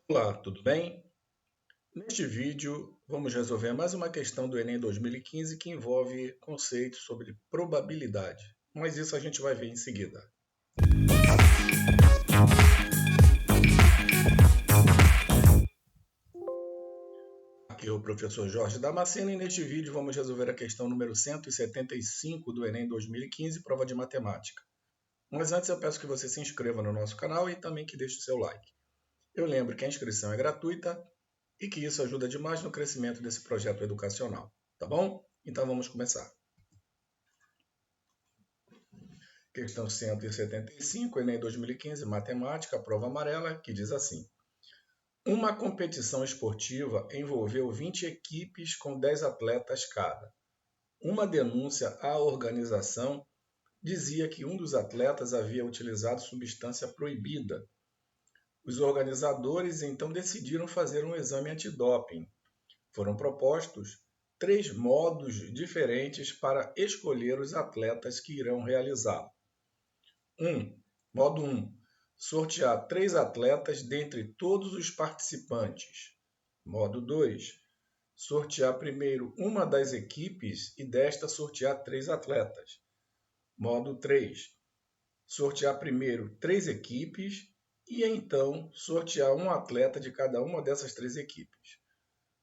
Olá, tudo bem? Neste vídeo, vamos resolver mais uma questão do Enem 2015 que envolve conceitos sobre probabilidade, mas isso a gente vai ver em seguida. Aqui é o professor Jorge Damasceno e neste vídeo vamos resolver a questão número 175 do Enem 2015, prova de matemática. Mas antes eu peço que você se inscreva no nosso canal e também que deixe o seu like. Eu lembro que a inscrição é gratuita e que isso ajuda demais no crescimento desse projeto educacional, tá bom? Então vamos começar. Questão 175, Enem 2015, Matemática, prova amarela, que diz assim. Uma competição esportiva envolveu 20 equipes com 10 atletas cada. Uma denúncia à organização dizia que um dos atletas havia utilizado substância proibida. Os organizadores então decidiram fazer um exame antidoping. Foram propostos 3 modos diferentes para escolher os atletas que irão realizá-lo. Modo 1. Sortear 3 atletas dentre todos os participantes. Modo 2. Sortear primeiro uma das equipes e desta sortear 3 atletas. Modo 3. Sortear primeiro 3 equipes e então sortear um atleta de cada uma dessas 3 equipes.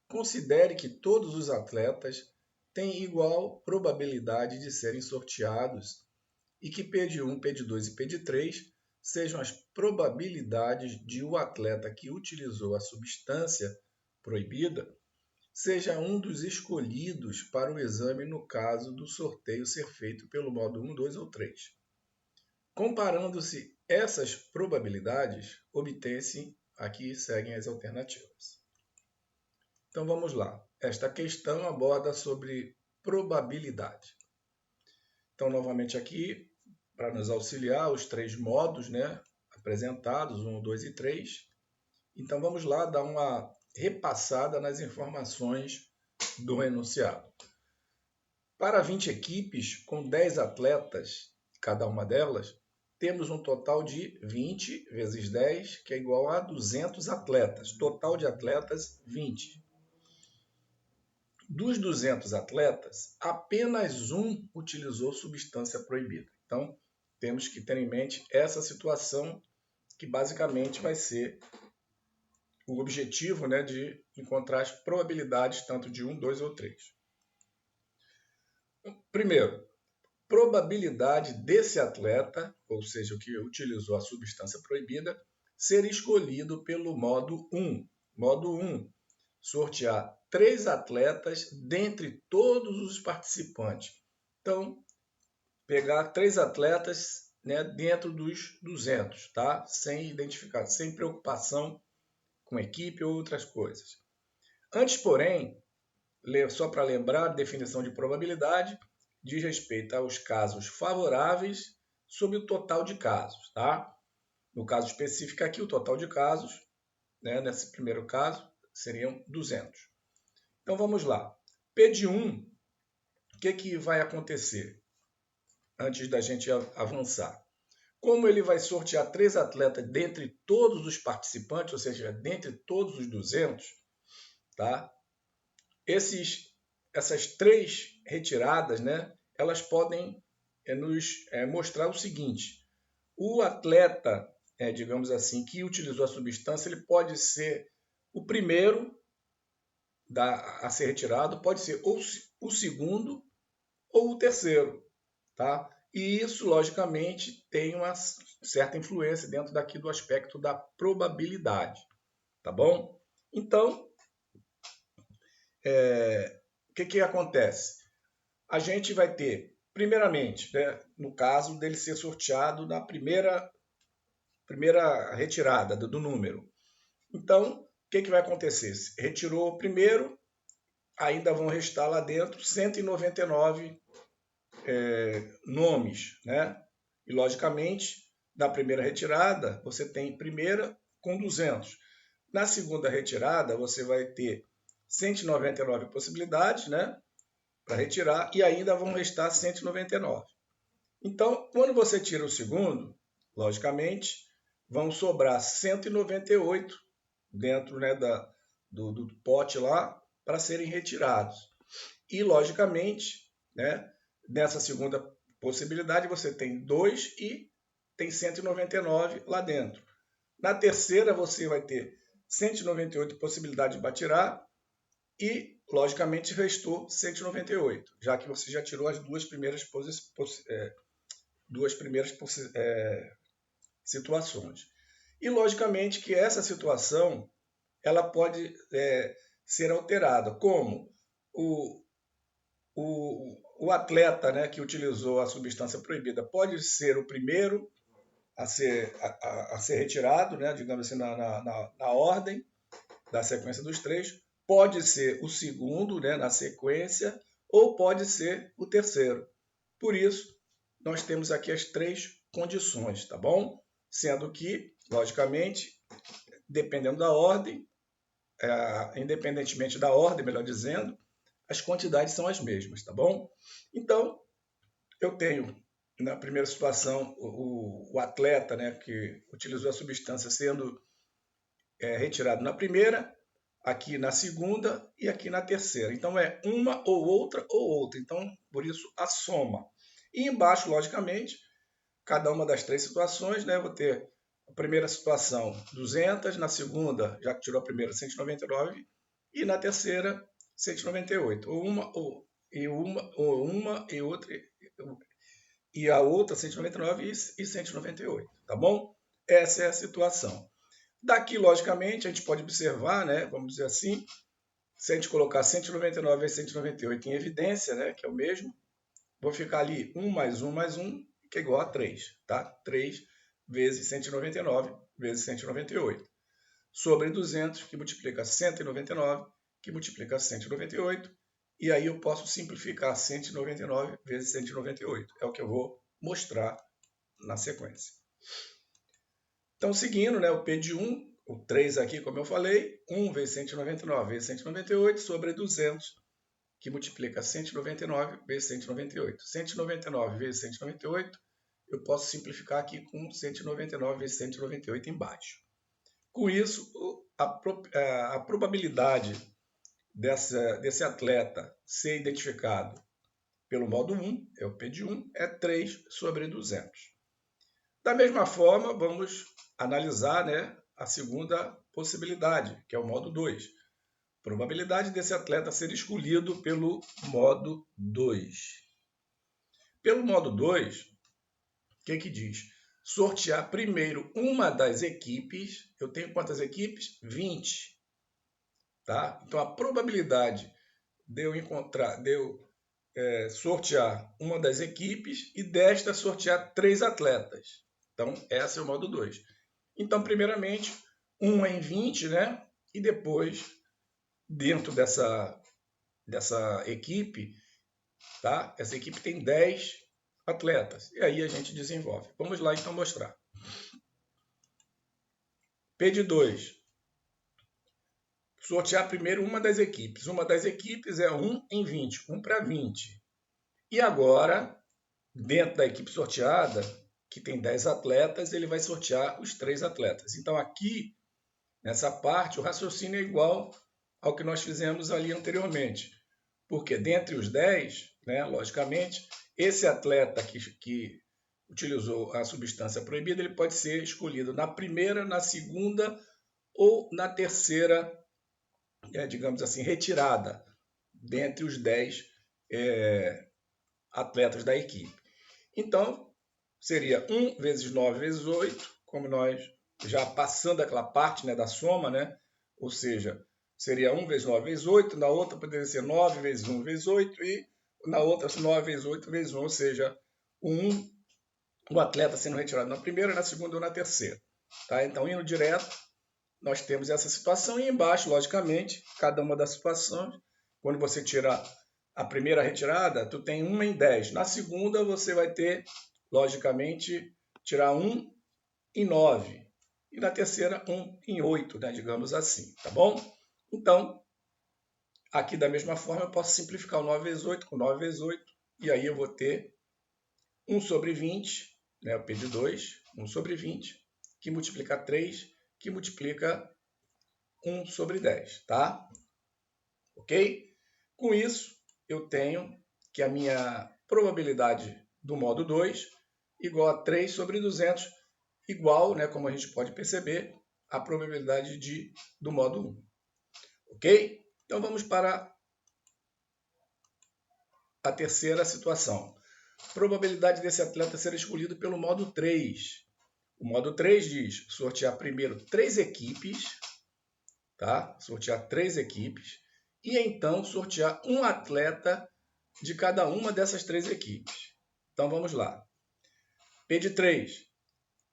Considere que todos os atletas têm igual probabilidade de serem sorteados e que P1, P2 e P3 sejam as probabilidades de o atleta que utilizou a substância proibida seja um dos escolhidos para o exame no caso do sorteio ser feito pelo modo 1, 2 ou 3. Comparando-se essas probabilidades, obtém-se, aqui seguem as alternativas. Então vamos lá. Esta questão aborda sobre probabilidade. Então, novamente aqui, para nos auxiliar, os 3 modos apresentados, 1, 2 e 3. Então, vamos lá dar uma repassada nas informações do enunciado. Para 20 equipes, com 10 atletas, cada uma delas, temos um total de 20 vezes 10, que é igual a 200 atletas. Total de atletas, 20. Dos 200 atletas, apenas um utilizou substância proibida. Então, temos que ter em mente essa situação que basicamente vai ser o objetivo de encontrar as probabilidades tanto de 1, 2 ou 3. Primeiro, probabilidade desse atleta, ou seja, o que utilizou a substância proibida, ser escolhido pelo modo 1. Modo 1, sortear 3 atletas dentre todos os participantes. Então, pegar 3 atletas dentro dos 200, tá? Sem identificar, sem preocupação com equipe ou outras coisas. Antes, porém, só para lembrar, a definição de probabilidade diz respeito aos casos favoráveis sobre o total de casos, tá? No caso específico aqui, o total de casos, nesse primeiro caso, seriam 200. Então vamos lá. P de 1, o que vai acontecer antes da gente avançar? Como ele vai sortear 3 atletas dentre todos os participantes, ou seja, dentre todos os 200, tá? Essas 3 retiradas, elas podem nos mostrar o seguinte: o atleta, digamos assim, que utilizou a substância, ele pode ser o primeiro a ser retirado, pode ser ou o segundo ou o terceiro, tá? E isso, logicamente, tem uma certa influência dentro daqui do aspecto da probabilidade, tá bom? Então, o que acontece? A gente vai ter, primeiramente, no caso dele ser sorteado na primeira retirada do número. Então, o que vai acontecer? Retirou o primeiro, ainda vão restar lá dentro 199 nomes, E, logicamente, na primeira retirada, você tem primeira com 200. Na segunda retirada, você vai ter 199 possibilidades, para retirar, e ainda vão restar 199. Então, quando você tira o segundo, logicamente, vão sobrar 198 dentro, né, do pote lá para serem retirados. E, logicamente, né, nessa segunda possibilidade, você tem 2 e tem 199 lá dentro. Na terceira, você vai ter 198 possibilidades de batirar e, logicamente, restou 198, já que você já tirou as duas primeiras situações. E, logicamente, que essa situação ela pode ser alterada, como o atleta, né, que utilizou a substância proibida pode ser o primeiro a ser retirado, né, digamos assim, na ordem da sequência dos três, pode ser o segundo, né, na sequência, ou pode ser o terceiro. Por isso, nós temos aqui as três condições, tá bom? Sendo que, logicamente, dependendo da ordem, independentemente da ordem, melhor dizendo, as quantidades são as mesmas, tá bom? Então, eu tenho, na primeira situação, o atleta, né, que utilizou a substância sendo retirado na primeira, aqui na segunda e aqui na terceira. Então, é uma ou outra. Então, por isso, a soma. E embaixo, logicamente, cada uma das três situações, né, eu vou ter a primeira situação 200, na segunda, já que tirou a primeira, 199, e na terceira, 198. Ou uma e outra, e a outra 199 e 198, tá bom? Essa é a situação. Daqui, logicamente, a gente pode observar, né, vamos dizer assim, se a gente colocar 199 vezes 198 em evidência, né, que é o mesmo, vou ficar ali 1 mais 1 mais 1, que é igual a 3, tá? 3 vezes 199 vezes 198. Sobre 200, que multiplica 199, que multiplica 198, e aí eu posso simplificar 199 vezes 198. É o que eu vou mostrar na sequência. Então, seguindo, né, o P de 1, o 3 aqui, como eu falei, 1 vezes 199 vezes 198 sobre 200, que multiplica 199 vezes 198. 199 vezes 198, eu posso simplificar aqui com 199 vezes 198 embaixo. Com isso, a probabilidade desse atleta ser identificado pelo modo 1, é o P de 1, é 3 sobre 200. Da mesma forma, vamos analisar, né, a segunda possibilidade, que é o modo 2. Probabilidade desse atleta ser escolhido pelo modo 2. Pelo modo 2, o que diz? Sortear primeiro uma das equipes. Eu tenho quantas equipes? 20. Tá? Então, a probabilidade de eu sortear uma das equipes e desta sortear 3 atletas. Então, esse é o modo 2. Então, primeiramente, 1 em 20, né? E depois, dentro dessa equipe, tá? Essa equipe tem 10 atletas. E aí a gente desenvolve. Vamos lá, então, mostrar. P de 2. Sortear primeiro uma das equipes. Uma das equipes é 1 em 20. 1 para 20. E agora, dentro da equipe sorteada, que tem 10 atletas, ele vai sortear os 3 atletas. Então, aqui, nessa parte, o raciocínio é igual ao que nós fizemos ali anteriormente. Porque dentre os 10, né, logicamente, esse atleta que utilizou a substância proibida, ele pode ser escolhido na primeira, na segunda ou na terceira, digamos assim, retirada, dentre os 10 atletas da equipe. Então, seria 1 vezes 9 vezes 8, como nós já passando aquela parte, né, da soma, né? Ou seja, seria 1 vezes 9 vezes 8, na outra poderia ser 9 vezes 1 vezes 8 e na outra 9 vezes 8 vezes 1, ou seja, o atleta sendo retirado na primeira, na segunda ou na terceira. Tá? Então, indo direto, nós temos essa situação e embaixo, logicamente, cada uma das situações, quando você tira a primeira retirada, tu tem 1 em 10. Na segunda, você vai ter, logicamente, tirar 1 em 9. E na terceira, 1 em 8, né, digamos assim, tá bom? Então, aqui da mesma forma, eu posso simplificar o 9 vezes 8 com 9 vezes 8, e aí eu vou ter 1 sobre 20, né, o P de 2, 1 sobre 20, que multiplica 3, que multiplica 1 sobre 10, tá? Ok? Com isso, eu tenho que a minha probabilidade do modo 2 igual a 3 sobre 200, igual, né, como a gente pode perceber, a probabilidade do modo 1. Ok? Então vamos para a terceira situação. Probabilidade desse atleta ser escolhido pelo modo 3. O modo 3 diz sortear primeiro 3 equipes, tá? Sortear 3 equipes e então sortear um atleta de cada uma dessas 3 equipes. Então vamos lá. P de 3.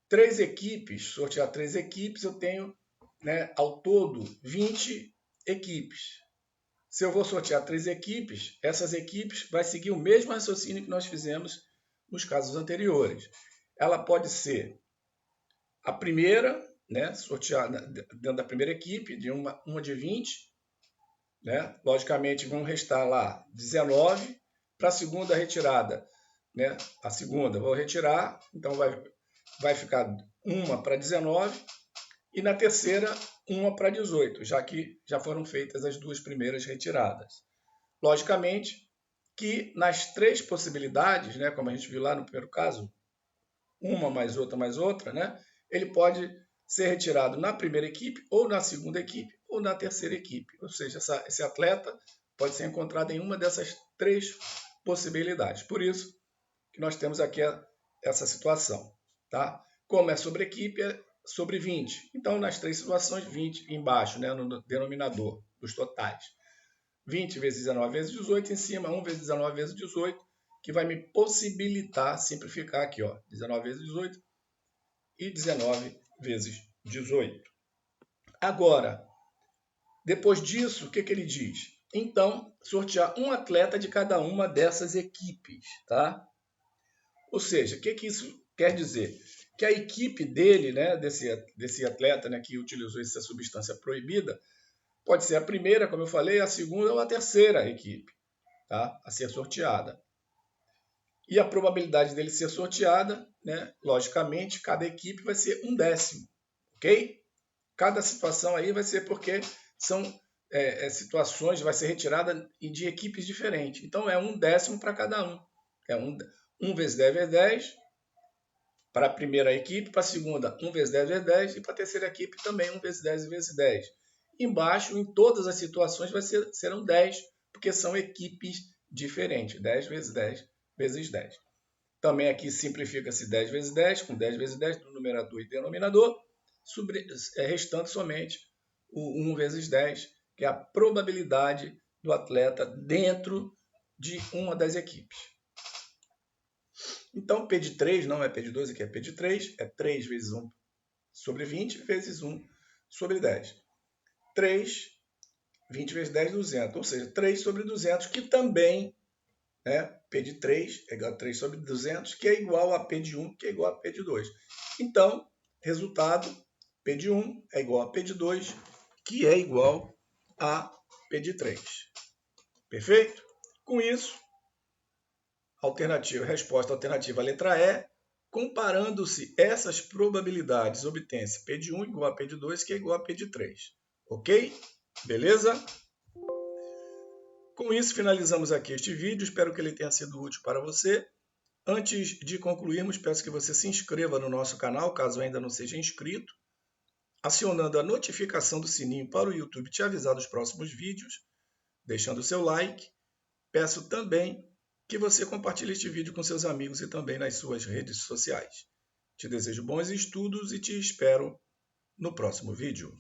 3 equipes, sortear 3 equipes, eu tenho, né, ao todo 20 equipes. Se eu vou sortear 3 equipes, essas equipes vai seguir o mesmo raciocínio que nós fizemos nos casos anteriores. Ela pode ser a primeira, né, sortear dentro da primeira equipe, de uma de 20, né? Logicamente vão restar lá 19 para a segunda retirada, né? A segunda vou retirar, então vai ficar uma para 19 e na terceira uma para 18, já que já foram feitas as duas primeiras retiradas. Logicamente que nas 3 possibilidades, né, como a gente viu lá no primeiro caso, uma mais outra, né, ele pode ser retirado na primeira equipe, ou na segunda equipe, ou na terceira equipe. Ou seja, esse atleta pode ser encontrado em uma dessas 3 possibilidades. Por isso que nós temos aqui essa situação. Tá? Como é sobre equipe, é sobre 20. Então, nas 3 situações, 20 embaixo, né, no denominador dos totais. 20 vezes 19 vezes 18, em cima 1 vezes 19 vezes 18, que vai me possibilitar simplificar aqui, ó, 19 vezes 18 e 19 vezes 18. Agora, depois disso, o que ele diz? Então, sortear um atleta de cada uma dessas equipes, tá? Ou seja, o que isso quer dizer? Que a equipe dele, né, desse atleta, né, que utilizou essa substância proibida, pode ser a primeira, como eu falei, a segunda ou a terceira equipe, tá? A ser sorteada. E a probabilidade dele ser sorteada, né, logicamente, cada equipe vai ser 1/10, ok? Cada situação aí vai ser porque são situações, vai ser retirada de equipes diferentes. Então é 1/10 para cada um. É 1 vezes 10 vezes 10 para a primeira equipe, para a segunda 1 vezes 10 vezes 10 e para a terceira equipe também 1 vezes 10 vezes 10. Embaixo, em todas as situações, serão 10, porque são equipes diferentes. 10 vezes 10 vezes 10. Também aqui simplifica-se 10 vezes 10, com 10 vezes 10 no numerador e denominador, restando somente o 1 vezes 10, que é a probabilidade do atleta dentro de uma das equipes. Então, P de 3 não é P de 2, aqui é P de 3, é 3 vezes 1 sobre 20 vezes 1 sobre 10. 3, 20 vezes 10, 200, ou seja, 3 sobre 200, que também, né, P de 3 é igual a 3 sobre 200, que é igual a P de 1, que é igual a P de 2. Então, resultado, P de 1 é igual a P de 2, que é igual a P de 3. Perfeito? Com isso, resposta alternativa, letra E, comparando-se essas probabilidades, obtém-se P de 1 igual a P de 2, que é igual a P de 3. Ok? Beleza? Com isso, finalizamos aqui este vídeo. Espero que ele tenha sido útil para você. Antes de concluirmos, peço que você se inscreva no nosso canal, caso ainda não seja inscrito, acionando a notificação do sininho para o YouTube te avisar dos próximos vídeos, deixando o seu like. Peço também que você compartilhe este vídeo com seus amigos e também nas suas redes sociais. Te desejo bons estudos e te espero no próximo vídeo.